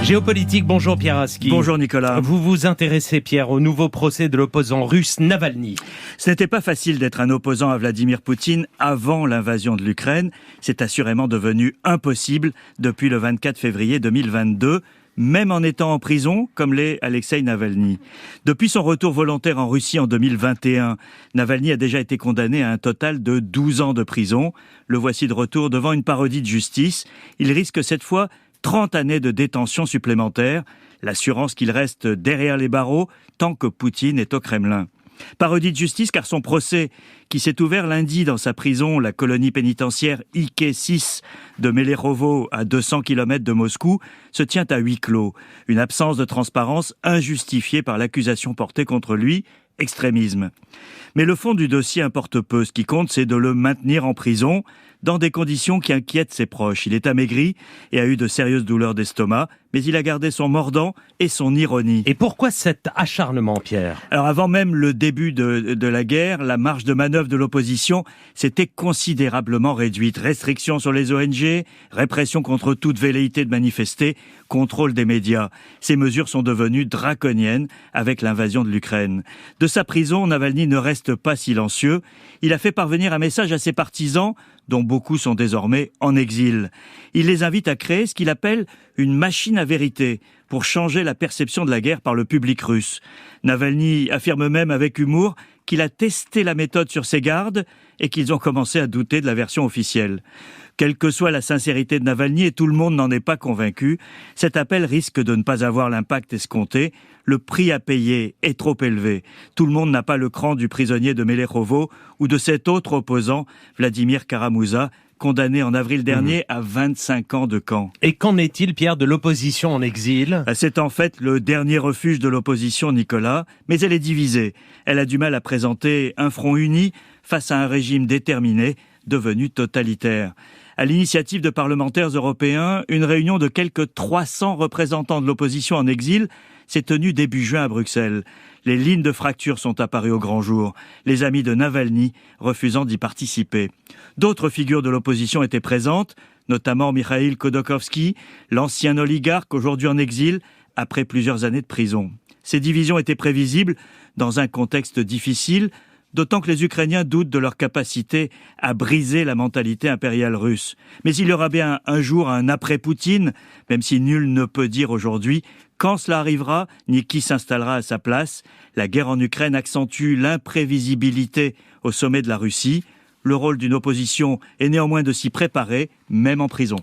Géopolitique, bonjour Pierre Aski. Bonjour Nicolas. Vous vous intéressez, Pierre, au nouveau procès de l'opposant russe Navalny. Ce n'était pas facile d'être un opposant à Vladimir Poutine avant l'invasion de l'Ukraine. C'est assurément devenu impossible depuis le 24 février 2022. Même en étant en prison, comme l'est Alexeï Navalny. Depuis son retour volontaire en Russie en 2021, Navalny a déjà été condamné à un total de 12 ans de prison. Le voici de retour devant une parodie de justice. Il risque cette fois 30 années de détention supplémentaire, l'assurance qu'il reste derrière les barreaux tant que Poutine est au Kremlin. Parodie de justice car son procès, qui s'est ouvert lundi dans sa prison, la colonie pénitentiaire IK6 de Melerovo à 200 km de Moscou, se tient à huis clos. Une absence de transparence injustifiée par l'accusation portée contre lui, extrémisme. Mais le fond du dossier importe peu. Ce qui compte, c'est de le maintenir en prison dans des conditions qui inquiètent ses proches. Il est amaigri et a eu de sérieuses douleurs d'estomac, mais il a gardé son mordant et son ironie. Et pourquoi cet acharnement, Pierre ? Alors avant même le début de la guerre, la marge de manœuvre de l'opposition s'était considérablement réduite. Restrictions sur les ONG, répression contre toute velléité de manifester, contrôle des médias. Ces mesures sont devenues draconiennes avec l'invasion de l'Ukraine. De sa prison, Navalny ne reste pas silencieux. Il a fait parvenir un message à ses partisans, dont beaucoup sont désormais en exil. Il les invite à créer ce qu'il appelle une machine à vérité pour changer la perception de la guerre par le public russe. Navalny affirme même avec humour qu'il a testé la méthode sur ses gardes et qu'ils ont commencé à douter de la version officielle. Quelle que soit la sincérité de Navalny, et tout le monde n'en est pas convaincu, cet appel risque de ne pas avoir l'impact escompté. Le prix à payer est trop élevé. Tout le monde n'a pas le cran du prisonnier de Melerovo ou de cet autre opposant, Vladimir Kara-Murza, condamné en avril dernier à 25 ans de camp. Et qu'en est-il, Pierre, de l'opposition en exil ? C'est en fait le dernier refuge de l'opposition, Nicolas, mais elle est divisée. Elle a du mal à présenter un front uni face à un régime déterminé, devenu totalitaire. À l'initiative de parlementaires européens, une réunion de quelques 300 représentants de l'opposition en exil s'est tenue début juin à Bruxelles. Les lignes de fracture sont apparues au grand jour, les amis de Navalny refusant d'y participer. D'autres figures de l'opposition étaient présentes, notamment Mikhail Khodorkovsky, l'ancien oligarque aujourd'hui en exil après plusieurs années de prison. Ces divisions étaient prévisibles dans un contexte difficile, d'autant que les Ukrainiens doutent de leur capacité à briser la mentalité impériale russe. Mais il y aura bien un jour un après-Poutine, même si nul ne peut dire aujourd'hui quand cela arrivera, ni qui s'installera à sa place. La guerre en Ukraine accentue l'imprévisibilité au sommet de la Russie. Le rôle d'une opposition est néanmoins de s'y préparer, même en prison.